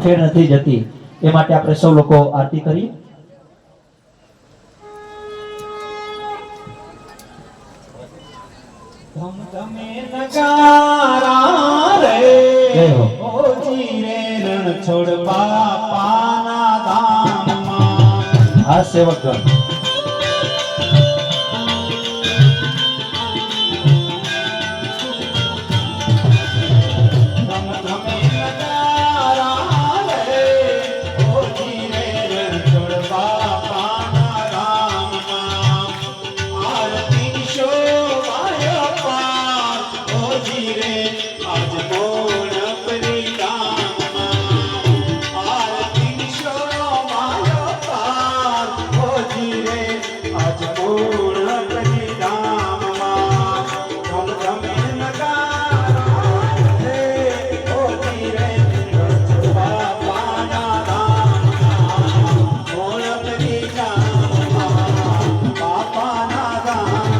Affair નથી જતી એ માટે આપણે સૌ લોકો આરતી કરીએ. ધમધમે નગારા રે ઓજી રે રણ છોડ બાપાના ધામમાં. આ સેવકગણ ધમધમે નગારા રે ઓજી રે રણ છોડ બાપાના ધામમાં. આરતી શોભાયો પાર ઓજી રે આજ મોણ પરિધામમાં. આરતી શોભાયો પાર ઓજી રે આજ મોણ પરિધામમાં. ધમધમે નગારા રે ઓજી રે રણ છોડ બાપાના ધામમાં. મોણ પરિધામમાં બાપાના ધામમાં.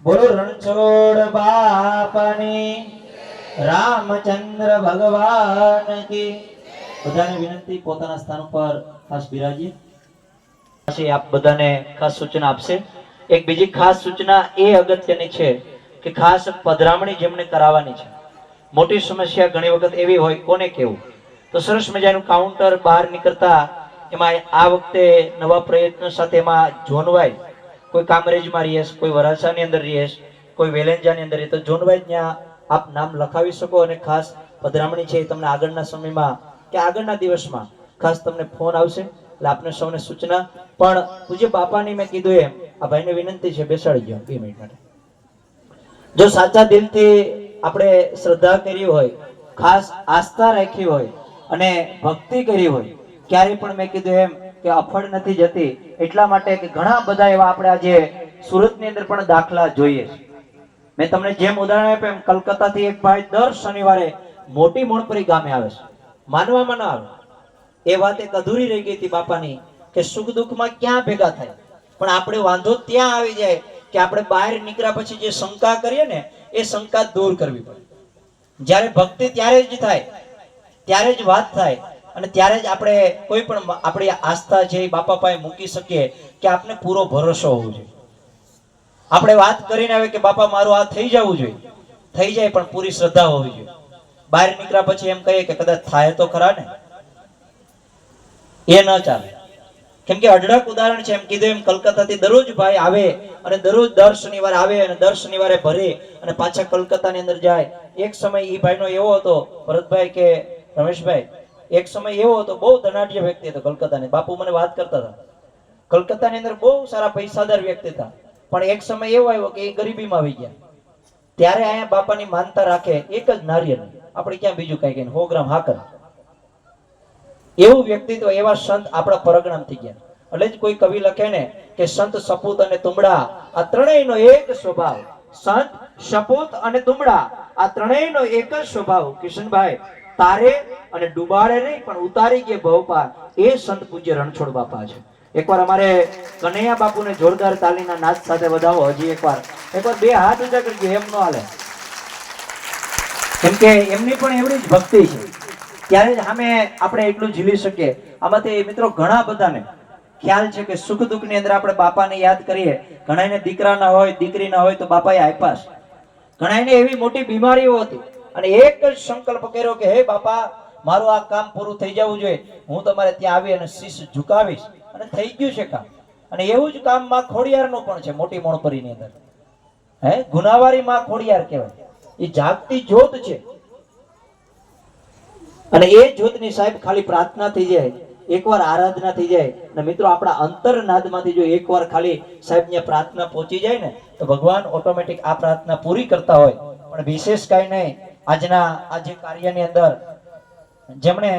બોલો રણછોડ બાપાની, રામચંદ્ર ભગવાન કી. બધાને વિનંતી પોતાના સ્થાન ઉપર ખાસ બિરાજીએ. આપ બધાને ખાસ સૂચના આપશે. એક બીજી ખાસ સૂચના એ અગત્યની છે કે ખાસ પધરામણી જેમને કરાવવાની છે. મોટી સમસ્યા ઘણી વખત એવી હોય, કોને કેવું. તો સરસ મજાનું કાઉન્ટર બહાર નીકળતા એમાં આ વખતે નવા પ્રયત્ન સાથે એમાં જોનવાય, કોઈ કામરેજમાં રહીશ, કોઈ વરાછાની અંદર રહીશ, કોઈ વેલેન્જાની અંદર, તો જોનવાય ત્યાં આપ નામ લખાવી શકો. અને ખાસ પધરામણી છે એ તમને આગળના સમયમાં કે આગળના દિવસમાં ખાસ તમને ફોન આવશે. એટલે આપને સૌને સૂચના. પણ પૂજ્ય બાપાની મેં કીધું એમ આ ભાઈને વિનંતી છે, બેસાડી ગયો 2 મિનિટ માટે. જો સાચા દિલથી આપણે શ્રદ્ધા કરી હોય, ખાસ આસ્થા રાખી હોય અને ભક્તિ કરી હોય, ક્યારે પણ મેં કીધું એમ કે અફળ નથી જતી. એટલા માટે કે ઘણા બધા એવા આપણે આજે સુરતની અંદર પણ દાખલા જોઈએ છે. મેં તમને જેમ ઉદાહરણ આપ્યું એમ કલકત્તાથી એક ભાઈ દર શનિવારે મોટી મોણપરી ગામે આવે છે. માનવામાં ના આવે, એ વાત એક અધૂરી રહી ગઈ હતી બાપાની કે સુખ દુઃખમાં ક્યાં ભેગા થાય. પણ આપણે વાંધો ત્યાં આવી જાય કે આપણે બહાર નીકળ્યા પછી જે શંકા કરીએ ને એ શંકા દૂર કરવી પડે. જ્યારે ભક્તિ ત્યારે જ થાય, ત્યારે જ વાત થાય અને ત્યારે જ આપણે કોઈ પણ આપણી આસ્થા છે એ બાપા પાસે મૂકી શકીએ કે આપને પૂરો ભરોસો હોવો જોઈએ. આપણે વાત કરીને આવે કે બાપા મારું આ થઈ જવું જોઈએ, થઈ જાય, પણ પૂરી શ્રદ્ધા હોવી જોઈએ. બહાર નીકળ્યા પછી એમ કહીએ કે કદાચ થાય તો ખરા ને, એ ન ચાલે. કેમ કે અઢળક ઉદાહરણ છે. એમ કીધું એમ કલકત્તાથી દરરોજ ભાઈ આવે અને દરરોજ દર શનિવારે આવે અને દર શનિવારે ભરે અને પાછા કલકત્તાની અંદર જાય. એક સમય એ ભાઈનો એવો હતો, ભરતભાઈ કે રમેશભાઈ, એક સમય એવો હતો, બહુ ધનાઢ્ય વ્યક્તિ હતો કલકત્તાની. બાપુ મને વાત કરતા હતા, કલકત્તાની અંદર બહુ સારા પૈસાદાર વ્યક્તિ હતા. પણ એક સમય એવો આવ્યો કે એ ગરીબીમાં આવી ગયા. ત્યારે અહીંયા બાપાની માનતા રાખે એક જ નારિયેળ, આપણે ક્યાં બીજું કઈ કઈ 100 ગ્રામ હાકર. એવું વ્યક્તિત્વ, એવા સંત આપણા પરગણામ થઈ ગયા. એટલે જ કોઈ કવિ લખે ને કે સંત સપૂત અને તુંબડા આ ત્રણેયનો એક સ્વભાવ. સંત, સપૂત અને તુંબડા આ ત્રણેયનો એક જ સ્વભાવ. કિશનભાઈ, તારે અને ડુબાડે નહીં પણ ઉતારી કે ભવપાર, એ સંત પૂજ્ય રણછોડ બાપા છે. એકવાર અમારે કનૈયા બાપુને જોરદાર તાલીના નાદ સાથે વધાવો. હજી એકવાર બે હાથ ઊંચા કરજો, એમ ન હાલે. કેમ કે એમની પણ એવડી જ ભક્તિ છે, ત્યારે જ સામે આપણે એટલું ઝીલી શકીએ. આમાંથી મિત્રો ઘણા બધાને ખ્યાલ છે કે સુખ દુઃખ ની અંદર આપણે બાપાને યાદ કરીએ. ઘણાને દીકરા ના હોય, દીકરી ના હોય તો બાપાએ આપ્યા છે. ઘણાને એવી મોટી બીમારીઓ હતી અને એક જ સંકલ્પ કર્યો કે હે બાપા, મારું આ કામ પૂરું થઈ જવું જોઈએ, હું તમારે ત્યાં આવી અને શીશ ઝુકાવીશ. અને થઈ ગયું છે કામ. અને એવું જ કામ માં ખોડિયારનું પણ છે. મોટી મોણપરીની અંદર ગુનાવારી માં ખોડિયાર કહેવાય. એ જાગતી જ્યોત છે અને એ જ્યોતની સાહેબ ખાલી પ્રાર્થના થઈ જાય, એકવાર આરાધના થઈ જાય અને મિત્રો આપણા અંતરનાદમાંથી જો એકવાર ખાલી સાહેબ ને પ્રાર્થના પહોંચી જાય ને તો ભગવાન ઓટોમેટિક આ પ્રાર્થના પૂરી કરતા હોય. પણ વિશેષ કાંઈ નહીં, આજના આજે કાર્યની અંદર જેમણે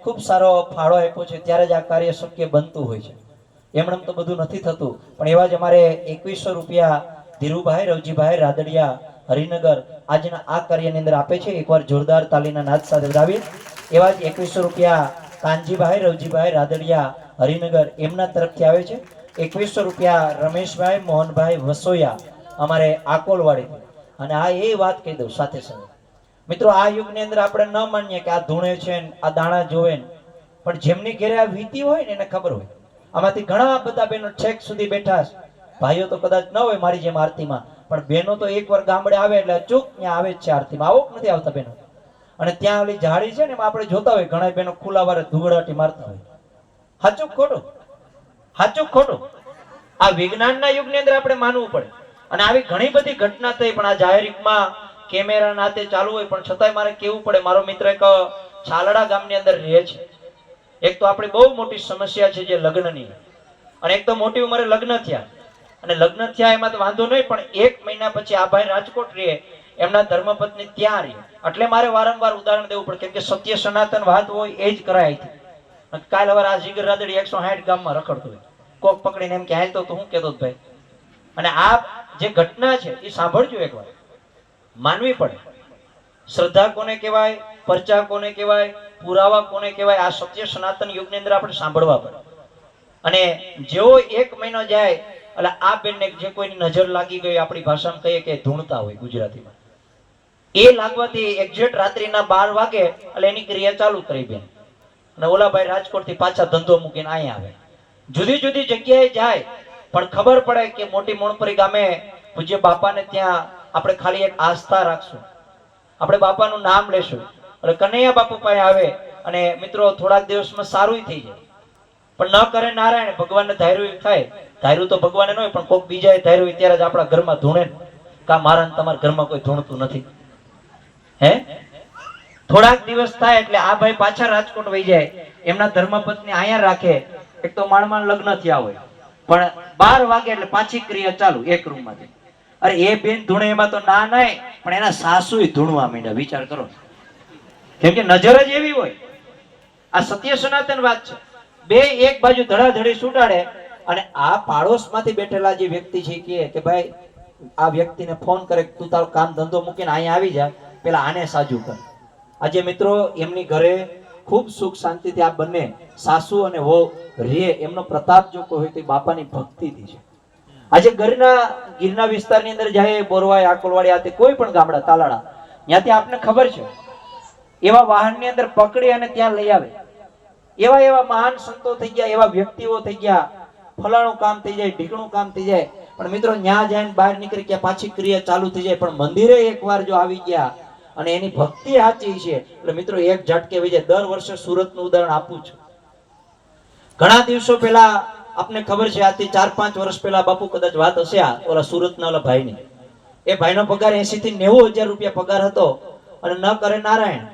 ખૂબ સારો ફાળો આપ્યો છે ત્યારે જ આ કાર્ય શક્ય બનતું હોય છે. એમણે તો બધું નથી થતું. પણ એવા જ અમારે 2100 રૂપિયા ધીરુભાઈ રવજીભાઈ રાદડિયા હરિનગર આજના આ કાર્યની અંદર આપે છે. એકવાર જોરદાર તાલીના નાદ સાથે વધાવીએ. એવા જ 2100 રૂપિયા કાનજીભાઈ રવજીભાઈ રાદડિયા હરિનગર એમના તરફથી આવે છે. 2100 રૂપિયા રમેશભાઈ મોહનભાઈ વસોયા અમારે આકોલવાડી. અને આ એ વાત કહી દઉં સાથે સાથે મિત્રો, આ યુગની અંદર આપણે ન માનીએ કે આ ધૂણે છે ને આ દાણા જોવે ને, પણ જેમની ઘેરે આ વીતી હોય ને એને ખબર હોય. આમાંથી ઘણા બધા બહેનો છેક સુધી બેઠા છે. ભાઈઓ તો કદાચ ન હોય મારી જેમ આરતીમાં, પણ બહેનો તો એકવાર ગામડે આવે એટલે ચૂક ત્યાં આવે જ છે આરતીમાં. આવો નથી આવતા બહેનો. અને ત્યાં ઓલી ઝાડી છે ને એમાં આપણે જોતા હોય ઘણા બહેનો ખુલ્લા વારે ધુગડાટી મારતા હોય. સાચું ખોટું? સાચું ખોટું? આ વિજ્ઞાનના યુગની અંદર આપણે માનવું પડે. અને આવી ઘણી બધી ઘટના થઈ, પણ આ જાહેરમાં કેમેરા નાતે ચાલુ હોય પણ છતાંય મારે કેવું પડે. મારો મિત્ર એક છાલડા ગામની અંદર રહે છે. એક તો આપણી બહુ મોટી સમસ્યા છે જે લગ્નની, અને એક તો મોટી ઉંમરે લગ્ન થયા. અને લગ્ન થયા એમાં તો વાંધો નહીં, પણ 1 મહિના પછી આ ભાઈ રાજકોટ રહે, એમના ધર્મપત્ની ત્યાં રહે. એટલે મારે વારંવાર ઉદાહરણ દેવું પડે, કેમ કે સત્ય સનાતન વાત હોય એ જ કરાય. કાલ હવે આ જીગર રાદડી 160 ગામમાં રખડતો હોય, કોક પકડીને એમ કે હાલ તો હું કહેતો ભાઈ. અને આ જે ઘટના છે એ સાંભળજો એકવાર, માનવી પડે. શ્રદ્ધા કોને કહેવાય, પરચા કોને કહેવાય, પુરાવા કોને કહેવાય, આ સત્ય સનાતન યુગની અંદર આપણે સાંભળવા પડે. અને જેવો 1 મહિનો જાય એટલે આ બેનને જે કોઈની નજર લાગી ગઈ, આપણી ભાષામાં કહીએ કે ધૂણતા હોય ગુજરાતીમાં, એ લાગવાથી એક્ઝેક્ટ રાત્રિના 12 વાગે એટલે એની ક્રિયા ચાલુ કરી બેન. અને ઓલા ભાઈ રાજકોટ થી પાછા ધંધો મૂકીને અહીંયા આવે. જુદી જુદી જગ્યાએ જાય, પણ ખબર પડે કે મોટી મોણપરી ગામે પૂજ્ય બાપાને ત્યાં આપણે ખાલી એક આસ્થા રાખશું, આપણે બાપાનું નામ લેશું એટલે કનૈયા બાપુ પાસે આવે. અને મિત્રો થોડાક દિવસમાં સારું થઈ જાય. પણ ન કરે નારાયણ, ભગવાનને ધાર્યું થાય. ધાર્યું તો ભગવાને ન હોય, પણ કોઈક બીજાએ ધાર્યું ત્યારે જ આપણા ઘરમાં ધૂણે. કા મારા તમારા ઘરમાં કોઈ ધૂણતું નથી? હે થોડાક દિવસ થાય એટલે આ ભાઈ પાછા રાજકોટ વહી જાય, એમના ધર્મપત્ની અહીંયા રાખે. એક તો માણમાં લગ્ન થયા હોય, પણ 12 વાગે એટલે પાછી ક્રિયા ચાલુ એક રૂમમાંથી. અરે એ બેન ધૂણે એમાં તો ના નહીં, પણ એના સાસુય ધૂણવા માંડ્યા. વિચાર કરો, કેમ કે નજર જ એવી હોય. આ સત્ય સનાતન વાત છે. બે એક બાજુ ધડાધડી સુટાડે અને આ પાડોશમાંથી બેઠેલા જે વ્યક્તિ છે કે ભાઈ આ વ્યક્તિને ફોન કરે, તું તારું કામ ધંધો મૂકીને અહીંયા આવી જા, પેલા આને સાજુ કર. આજે મિત્રો એમની ઘરે ખૂબ સુખ શાંતિથી આ બંને સાસુ અને વહુ રહે. એમનો પ્રતાપ જો કોઈ હોય તો બાપાની ભક્તિથી છે. આજે ગીરના વિસ્તારની અંદર જાય, બોરવાય, આકોલવાડી, આતે કોઈ પણ ગામડા, તાલાડા, ત્યાંથી આપને ખબર છે એવા વાહનની અંદર પકડી અને ત્યાં લઈ આવે. એવા મહાન સંતો થઈ ગયા, એવા વ્યક્તિઓ થઈ ગયા, ફલાણું કામ થઈ જાય, ઢીકણું કામ થઈ જાય. પણ મિત્રો ન્યા જઈને બહાર નીકળી ગયા, પાછી ક્રિયા ચાલુ થઈ જાય. પણ મંદિરે એકવાર જો આવી ગયા અને એની ભક્તિ સાચી છે એટલે મિત્રો એક ઝટકે વહી જાય. દર વર્ષે સુરતનું ઉદાહરણ આપું છું. ઘણા દિવસો પહેલા આપને ખબર છે, આજથી 4-5 વર્ષ પહેલા બાપુ કદાચ વાત હશે આ ઓલા સુરતના ઓલા ભાઈની. એ ભાઈનો પગાર 80 થી 90 હજાર રૂપિયા પગાર હતો અને ન કરે નારાયણ.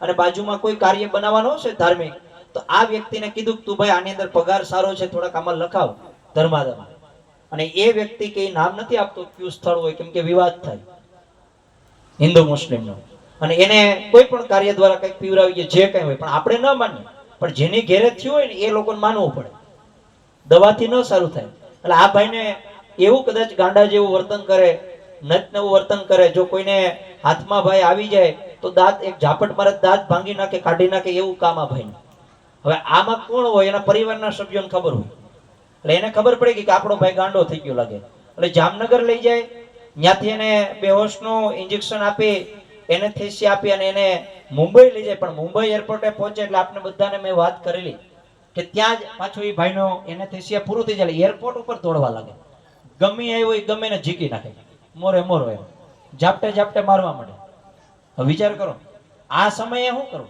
અને બાજુમાં કોઈ કાર્ય બનાવવાનો હશે ધાર્મિક, તો આ વ્યક્તિને કીધું તું ભાઈ આની અંદર પગાર સારો છે, થોડાક આમાં લખાવ ધર્માદામાં. અને એ વ્યક્તિ કે નામ નથી આપતો કયું સ્થળ હોય, કેમ કે વિવાદ થાય હિન્દુ મુસ્લિમનો. અને એને કોઈ પણ કાર્ય દ્વારા કંઈક પીવરાવીએ જે કંઈ હોય, પણ આપણે ન માનીએ. પણ જેની ઘેરે થયું હોય ને એ લોકોને માનવું પડે. દવાથી ન સારું થાય. એટલે આ ભાઈને એવું કદાચ ગાંડા જેવું વર્તન કરે, નત નવું વર્તન કરે. જો કોઈને હાથમાં ભાઈ આવી જાય તો દાંત એક ઝાપટ મારે દાંત ભાંગી નાખે, કાઢી નાખે એવું કામ આ ભાઈ. હવે આમાં કોણ હોય? એના પરિવારના સભ્યોને ખબર હોય. એટલે એને ખબર પડી ગઈ કે આપણો ભાઈ ગાંડો થઈ ગયો લાગે. એટલે જામનગર લઈ જાય, ત્યાંથી એને બેહોશનું ઇન્જેક્શન આપી, એનેસ્થેસિયા આપી અને એને મુંબઈ લઈ જાય. પણ મુંબઈ એરપોર્ટે પહોંચે એટલે આપણે બધાને મેં વાત કરેલી કે ત્યાં જ પાછું એ ભાઈનો એનેસ્થેસિયા પૂરું થઈ જાય, એરપોર્ટ ઉપર દોડવા લાગે. ગમે આવ્યો એ ગમે ને ઝીકી નાખે, મોરે મોરો એમ ઝાપટે ઝાપટે મારવા માંડે. હવે વિચાર કરો આ સમયે શું કરું?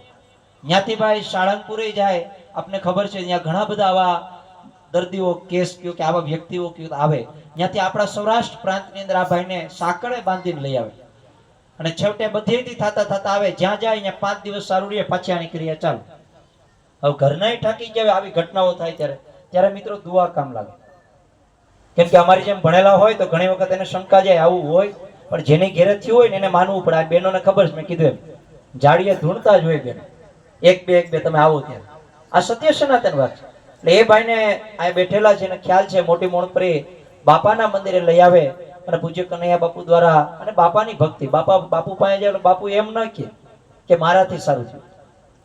ત્યાંથી ભાઈ સાળંગપુરે જાય. આપને ખબર છે ત્યાં ઘણા બધા આવા દર્દીઓ કેસ કયો કે આવા વ્યક્તિઓ કયો આવે, ત્યાંથી આપણા સૌરાષ્ટ્ર પ્રાંતની અંદર આ ભાઈને સાંકળે બાંધીને લઈ આવે અને છેવટે બધેથી થતા થતા આવે. જ્યાં જાય અહીંયા 5 દિવસ સારું રહે, પાછી આની ક્રિયા ચાલુ. હવે ઘરનાય ઠાકી જાય આવી ઘટનાઓ થાય ત્યારે મિત્રો દુઆ કામ લાગે. કેમ કે અમારી જેમ ભણેલા હોય તો ઘણી વખત એને શંકા જાય આવું હોય, પણ જેની ઘેરે થયું હોય ને એને માનવું પડે. આ બહેનોને ખબર છે, મેં કીધું એમ જાડીએ ધૂણતા જ હોય બેન, એક બે તમે આવો ત્યાં. આ સત્ય સનાતન વાત છે. એટલે એ ભાઈને આ બેઠેલા છે, એને ખ્યાલ છે મોટી મોણપરી બાપાના મંદિરે લઈ આવે અને પૂજ્ય કનૈયા બાપુ દ્વારા અને બાપાની ભક્તિ. બાપુ પાસે જાય, બાપુ એમ ન કે મારાથી સારું થયું,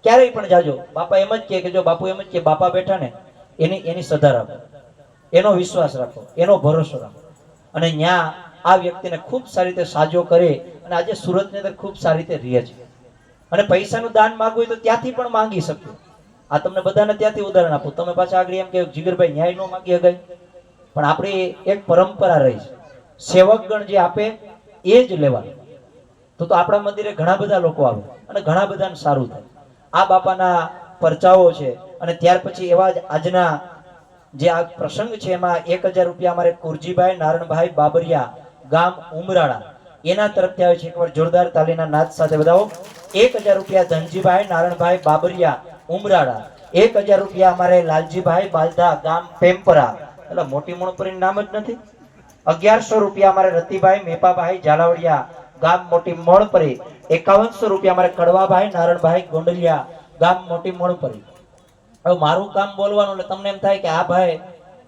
ક્યારેય પણ જાજો. બાપા એમ જ કે જો બાપુ એમ જ કે બાપા બેઠા ને એની સધા રાખો, એનો વિશ્વાસ રાખો, એનો ભરોસો રાખો. અને ત્યાં આ વ્યક્તિને ખૂબ સારી રીતે સાજો કરે અને આજે સુરતની અંદર ખૂબ સારી રીતે રહે છે. અને પૈસાનું દાન માંગવું હોય તો ત્યાંથી પણ માંગી શકીએ. આ તમને બધાને ત્યાંથી ઉદાહરણ આપું. તમે પાછા આગળ એમ કે જીગરભાઈ ન્યાય ન માંગી શકાય, પણ આપણી એક પરંપરા રહી છે, સેવકગણ જે આપે એ જ લેવાનું. તો આપણા મંદિરે ઘણા બધા લોકો આવે અને ઘણા બધાને સારું થાય. આ બાપાના પરચાઓ છે. અને ત્યાર પછી એવા જ આજના જે આ પ્રસંગ છે એમાં 1000 રૂપિયા અમારે કુરજીભાઈ નારણભાઈ બાબરિયા ગામ ઉમરાળા એના તરફથી આવે છે. એકવાર જોરદાર તાલીના નાદ સાથે બધાઓ. 1000 રૂપિયા ધનજીભાઈ નારણભાઈ બાબરિયા ઉમરાળા. 1000 રૂપિયા અમારે લાલજીભાઈ બાલધા ગામ પેમ્પરા. એટલે મોટી મોણપરીનું નામ જ નથી. 1100 રૂપિયા અમારે રતિભાઈ મેપાભાઈ ઝાલાવડિયા ગામ મોટી મોણપરી. 5100 રૂપિયા અમારે કડવાભાઈ નારણભાઈ ગોંડલિયા ગામ મોટી મોણપરી. હવે મારું કામ બોલવાનું એટલે તમને એમ થાય કે આ ભાઈ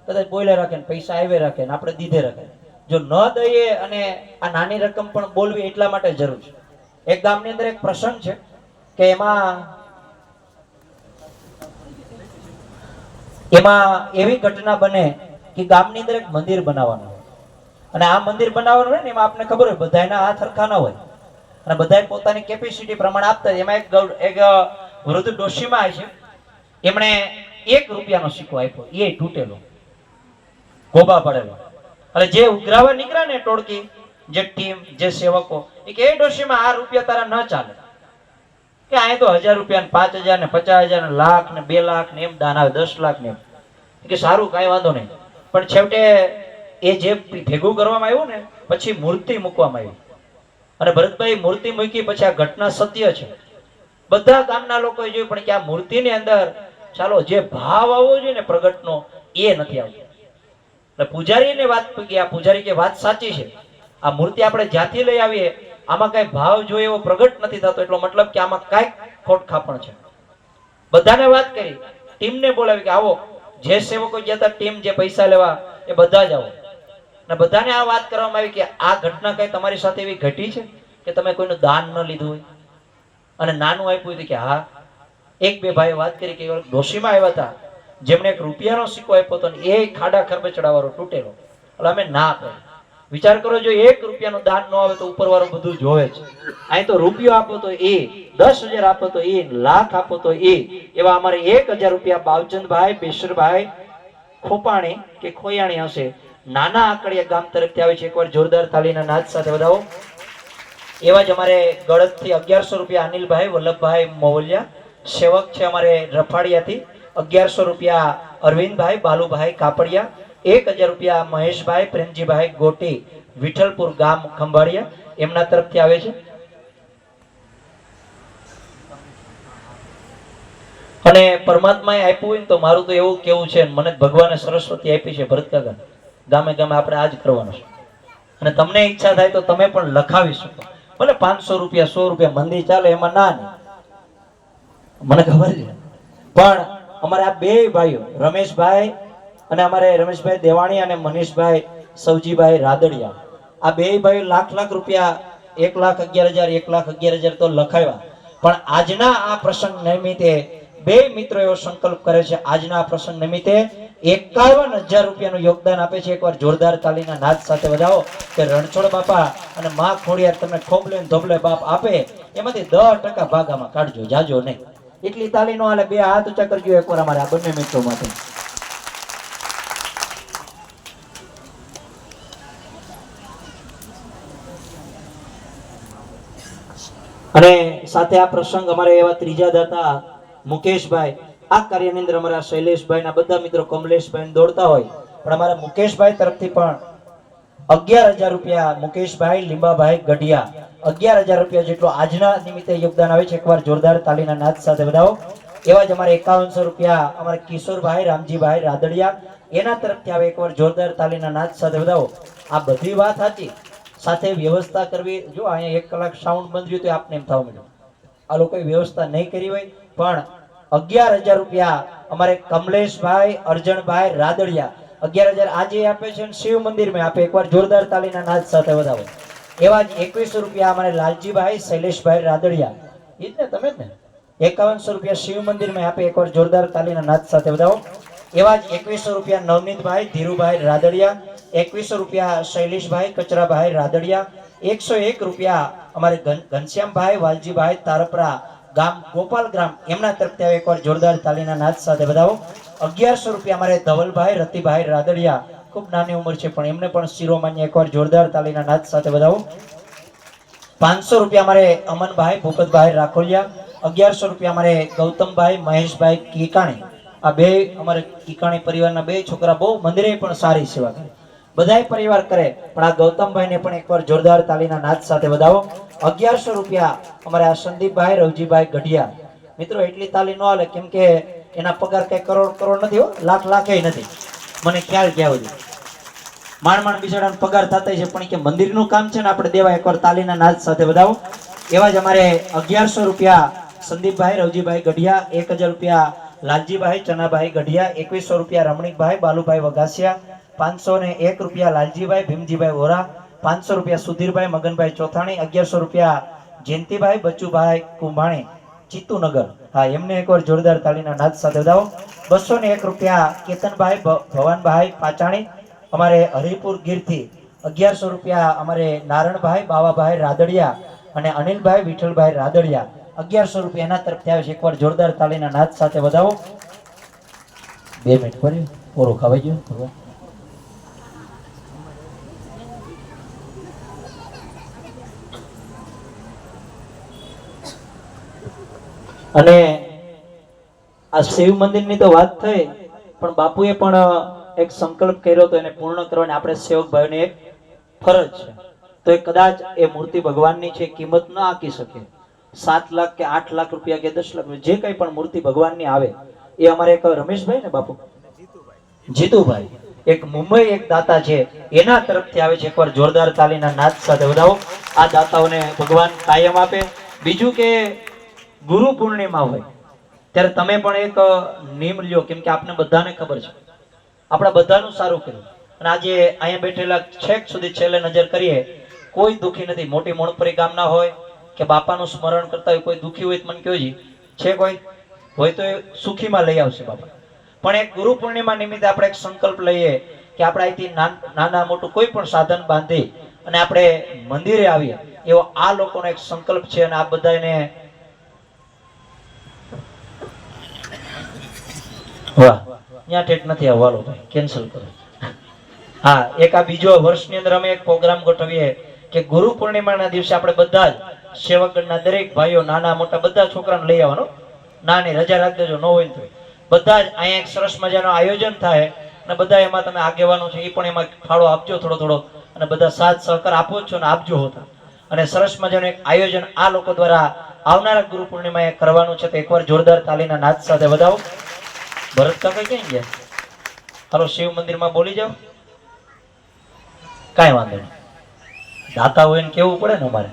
કદાચ બોલે રાખે ને પૈસા આવે રાખે ને આપણે દીધે રાખે. જો ન દઈએ અને આ નાની રકમ પણ બોલવી એટલા માટે જરૂર છે. એક ગામની અંદર એક પ્રસંગ છે કે એમાં એવી ઘટના બને કે ગામની અંદર એક મંદિર બનાવવાનું હોય અને આ મંદિર બનાવવાનું હોય ને એમાં આપને ખબર હોય બધાના હાથ સરખા ન હોય અને બધાએ પોતાની કેપેસિટી પ્રમાણે આપતા. એમાં એક વૃદ્ધ ડોશીમાં છે, એમણે 1 રૂપિયાનો સિક્કો આપ્યો, એ તૂટેલો, ગોબા પડેલો. એટલે જે ઉઘરાવા નીકળ્યા ને ટોળકી, જે ટીમ, જે સેવકો, એ કે ડોશીમાં આ રૂપિયા તારા ન ચાલે, કે આ તો 1000 રૂપિયા ને 5000 ને 50000 ને લાખ ને 2 લાખ ને એમ દાન આવે, 10 લાખ ને એમ. કે સારું, કઈ વાંધો નહીં. પણ છેવટે એ જે ભેગું કરવામાં આવ્યું ને પછી મૂર્તિ મૂકવામાં આવી અને ભરતભાઈ મૂર્તિ મૂકી પછી આ ઘટના સત્ય છે. બધા ગામના લોકોએ જોયું પણ કે આ મૂર્તિની અંદર ચાલો જે ભાવ આવવો જોઈએ ને પ્રગટનો એ નથી આવતો. એટલે પૂજારીને વાત પૂછી, આ પૂજારી કે વાત સાચી છે, આ મૂર્તિ આપણે જ્યાંથી લઈ આવીએ આમાં કઈ ભાવ જોઈએ એવો પ્રગટ નથી થતો, એટલો મતલબ કે આમાં કઈક ખોટખાપણ છે. બધાને વાત કરી, ટીમને બોલાવી કે આવો, જે સેવકો ગયા હતા ટીમ, જે પૈસા લેવા એ બધા જ આવો. અને બધાને આ વાત કરવામાં આવી કે આ ઘટના કઈ તમારી સાથે એવી ઘટી છે કે તમે કોઈનું દાન ન લીધું હોય અને નાનું આપ્યું હતું? કે હા. 1-2 ભાઈ વાત કરી કે ડોશીમાં આવ્યા હતા જેમણે 1 રૂપિયાનો સિક્કો આપ્યો હતો ને એ ખાડા ખરબે ચડાવવાનો તૂટેલો. એટલે અમે ના કરી. વિચાર કરો, જો 1 રૂપિયાનું દાન ન આવે તો ઉપરવાળો બધું જોવે છે. અહીં તો રૂપિયો આપો તો એ, 10,000 આપો તો એ, લાખ આપો તો એ. એવા અમારે 1000 રૂપિયા બાવચંદભાઈ બેશરભાઈ ખોપાણી કે ખોયાણી હશે, નાના આકડિયા ગામ તરફથી આવે છે. એકવાર જોરદાર તાલીના નાદ સાથે બધાઓ. એવા જ અમારે ગળતથી 1100 રૂપિયા અનિલભાઈ વલ્લભભાઈ મોવલિયા સેવક છે અમારે રફાડિયાથી. 1100 રૂપિયા અરવિંદભાઈ બાલુભાઈ કાપડિયા. 1000 રૂપિયા મહેશભાઈ પ્રેમજીભાઈ ગોટી વિઠ્ઠલપુર ગામ ખંભાળિયા, એમના તરફથી આવે છે. અને પરમાત્માએ આપ્યું હોય ને તો મારું તો એવું કેવું છે, મને ભગવાને સરસ્વતી આપી છે ભરતકાકા, ગામે ગામે આપણે આ જ કરવાનું છે. અને તમને ઈચ્છા થાય તો તમે પણ લખાવી શકો, ભલે 500 રૂપિયા 100 રૂપિયા મંદી ચાલે, એમાં ના નહીં, મને ખબર છે. પણ અમારે આ 2 ભાઈઓ રમેશભાઈ અને અમારે રમેશભાઈ દેવાણી અને મનીષભાઈ સવજીભાઈ રાદડિયા, આ 2 ભાઈઓ લાખ રૂપિયા 1,11,000 1,11,000 તો લખાવ્યા, પણ આજના આ પ્રસંગ નિમિત્તે બે મિત્રો એવો સંકલ્પ કરે છે, આજના આ પ્રસંગ નિમિત્તે 51,000 રૂપિયાનું યોગદાન આપે છે. એકવાર જોરદાર તાલીના નાદ સાથે વધાવો કે રણછોડ બાપા અને માં ખોડિયાર તમને ખોબલે ને ધોબલે બાપ આપે, એમાંથી 10% ભાગામાં કાઢજો, જાજો નહીં. એટલી તાલી નો હાલે, બે હાથ ઊંચા કરજો એકવાર અમારે આ બંને મિત્રો માટે. અને સાથે આ પ્રસંગ અમારે એવા ત્રીજા દાતા મુકેશભાઈ, આ કાર્યની અંદર અમારા શૈલેષભાઈ ના બધા મિત્રો કમલેશભાઈ દોડતા હોય, પણ અમારા મુકેશભાઈ તરફથી પણ 11,000 રૂપિયા મુકેશભાઈ લીંબાભાઈ ગઢિયા 11,000 રૂપિયા જેટલો આજના નિમિત્તે યોગદાન આવે છે. એકવાર જોરદાર તાલીના નાદ સાથે વધાવો. એવા જ અમારે 5100 રૂપિયા અમારા કિશોરભાઈ રામજીભાઈ રાદડિયા એના તરફથી આવે, એકવાર જોરદાર તાલીના નાદ સાથે વધાવો. આ બધી વાત સાચી, સાથે વ્યવસ્થા કરવી. જો અહીંયા 1 કલાક સાઉન્ડ બંધ રહ્યું તો આપને એમ થવા માંડ્યું આ લોકોએ વ્યવસ્થા નહીં કરી હોય, પણ 11,000 રૂપિયા અમારે કમલેશભાઈ અર્જણભાઈ રાદડિયા 11,000 આજે આપે છે અને શિવ મંદિરમાં આપે, એકવાર જોરદાર તાલીના નાદ સાથે વધાવો. એવા જ 2100 રૂપિયા અમારે લાલજીભાઈ શૈલેષભાઈ રાદડિયા, એ જ ને તમે જ ને, 5100 રૂપિયા શિવ મંદિરમાં આપે, એકવાર જોરદાર તાલીના નાદ સાથે વધાવો. એવા જ 2100 રૂપિયા નવનીતભાઈ ધીરુભાઈ રાદડિયા, 2100 રૂપિયા શૈલેષભાઈ કચરાભાઈ રાદડિયા, 101 રૂપિયા અમારે ઘનશ્યામભાઈ વાલજીભાઈ તારપરા ગામ ગોપાલ ગ્રામ એમના તરફથી આવે, એકવાર જોરદાર તાલીના નાદ સાથે વધાવો. 1100 રૂપિયા અમારે ધવલભાઈ રતિભાઈ રાદડિયા, ખૂબ નાની ઉંમર છે પણ એમને પણ શિરોમાન્ય, એકવાર જોરદાર તાલીના નાદ સાથે વધાવો. 500 રૂપિયા અમારે અમનભાઈ ભૂપતભાઈ રાખોલિયા, 1100 રૂપિયા અમારે ગૌતમભાઈ મહેશભાઈ કીકાણી, આ બે અમારે કીકાણી પરિવારના બે છોકરા બહુ મંદિરે પણ સારી સેવા કરે, બધાય પરિવાર કરે, પણ આ ગૌતમભાઈને પણ એકવાર જોરદાર તાલીના નાદ સાથે વધાવો. 1100 રૂપિયા અમારે આ સંદીપભાઈ રવજીભાઈ ગઢિયા. મિત્રો એટલી તાલી ન હાલે, કેમ કે એના પગાર કઈ કરોડ નથી હો, લાખ નથી, મને ખ્યાલ ક્યાં સુધી માંડ બિચારાનો પગાર થતા છે, પણ કે મંદિરનું કામ છે ને આપણે દેવા, એકવાર તાલીના નાદ સાથે વધાવો. એવા જ અમારે 1100 રૂપિયા સંદીપભાઈ રવજીભાઈ ગઢિયા, 1000 રૂપિયા લાલજીભાઈ ચનાભાઈ ગઢિયા, 2100 રૂપિયા રમણીકભાઈ બાલુભાઈ વઘાસિયા, 501 રૂપિયા લાલજીભાઈ ભીમજીભાઈ વોરા, 500 રૂપિયા સુધીરભાઈ મગનભાઈ ચોથાણી, 1100 રૂપિયા જયંતિભાઈ બચુભાઈ કુંભાણી ચિત્તુનગર, હા એમને એકવાર જોરદાર તાલીના નાદ સાથે વધાવો. 201 રૂપિયા કેતનભાઈ ભવાનભાઈ પાચાણી અમારે હરિપુર ગીરથી, 1100 રૂપિયા અમારે નારણભાઈ બાવાભાઈ રાદડિયા અને અનિલભાઈ વિઠ્ઠલભાઈ રાદડિયા, 1100 રૂપિયા એના તરફથી આવે છે, એકવાર જોરદાર તાલીના નાદ સાથે વધાવો. 2 મિનિટ પર પૂરો ખવાઈ ગયો. અને આ શિવ મંદિરની તો વાત થઈ, પણ બાપુએ પણ એક સંકલ્પ કર્યો હતો, એને પૂર્ણ કરવાની આપણે સેવક ભાઈઓની એક ફરજ છે. તો એ કદાચ એ મૂર્તિ ભગવાનની છે, કિંમત ન આંકી શકે, 7 લાખ કે 8 લાખ રૂપિયા કે 10 લાખ, જે કઈ પણ મૂર્તિ ભગવાનની આવે, એ અમારે એક રમેશભાઈ ને બાપુ જીતુભાઈ એક મુંબઈ એક દાતા છે, એના તરફથી આવે છે, એકવાર જોરદાર તાલીના નાદ સાથે વધાવો. આ દાતાઓને ભગવાન કાયમ આપે. બીજું કે ગુરુ પૂર્ણિમા હોય ત્યારે તમે પણ એક નિયમ લ્યો, કેમ કે આપને બધાને ખબર છે આપણા બધાનું સારું કર્યું, અને આજે અહીંયા બેઠેલા છેક સુધી છેલ્લે નજર કરીએ, કોઈ દુખી નથી. મોટી મોણપરી ગામના હોય કે બાપાનું સ્મરણ કરતા હોય, કોઈ દુખી હોય તો મને કહો જી છે, કોઈ હોય તો એ સુખીમાં લઈ આવશે બાપા. પણ એક ગુરુ પૂર્ણિમા નિમિત્તે આપણે એક સંકલ્પ લઈએ કે આપણે અહીંથી નાના મોટું કોઈ પણ સાધન બાંધી અને આપણે મંદિરે આવીએ, એવો આ લોકોનો એક સંકલ્પ છે. અને આ બધાને વાહ ત્યાં ઠેઠ નથી આવવાનો ભાઈ, કેન્સલ કરો. હા, એક આ બીજો વર્ષની અંદર અમે એક પ્રોગ્રામ ગોઠવીએ કે ગુરુ પૂર્ણિમાના દિવસે આપણે બધા જ સેવકગણના દરેક ભાઈઓ નાના મોટા બધા છોકરાને લઈ આવવાનો, નાની રજા રાખી દેજો, ન હોય તો બધા જ અહીંયા એક સરસ મજાનું આયોજન થાય, અને બધા એમાં તમે આગેવાનો છે એ પણ એમાં ફાળો આપજો થોડો, અને બધા સાથ સહકાર આપો છો ને આપજો હોતા. અને સરસ મજાનું એક આયોજન આ લોકો દ્વારા આવનારા ગુરુ પૂર્ણિમાએ કરવાનું છે, તો એકવાર જોરદાર તાલીના નાદ સાથે વધાવો. ભરત કાકા ક્યાં ગયા? હાલો શિવ મંદિરમાં બોલી જાઓ, કાંઈ વાંધો નહીં, દાતા હોય ને કેવું પડે ને અમારે.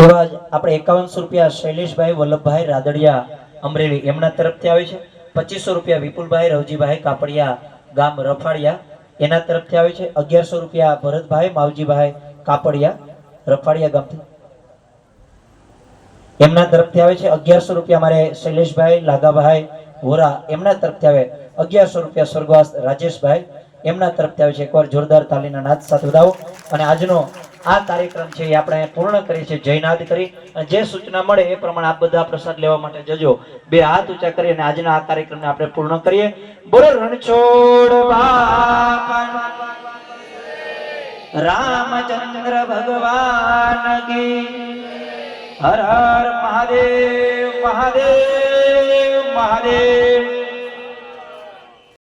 એવા જ આપણે 5100 રૂપિયા શૈલેષભાઈ વલ્લભભાઈ રાદડિયા અમરેલી એમના તરફથી આવે છે. 2500 રૂપિયા વિપુલભાઈ રવજીભાઈ કાપડિયા ગામ રફાડિયા એના તરફથી આવે છે. 1100 રૂપિયા ભરતભાઈ માવજીભાઈ કાપડિયા રફાડિયા ગામથી એમના તરફથી આવે છે. 1100 રૂપિયા મારે શૈલેષભાઈ લાગાભાઈ વોરા એમના તરફથી આવે. 1100 રૂપિયા સ્વર્ગવાસ રાજેશભાઈ એમના તરફથી આવે છે. એકવાર જોરદાર તાલીના નાદ સાથે વધાવો. અને આજનો આ કાર્યક્રમ છે એ આપણે પૂર્ણ કરીએ છીએ જયનાદ કરી. અને જે સૂચના મળે એ પ્રમાણે આપ બધા પ્રસાદ લેવા માટે જજો. બે હાથ ઊંચા કરી અને આજના આ કાર્યક્રમને આપણે પૂર્ણ કરીએ. બોલો રણછોડ બાપા રામચંદ્ર ભગવાન કી. હર હર મહાદેવ મહાદેવ મહાદેવ.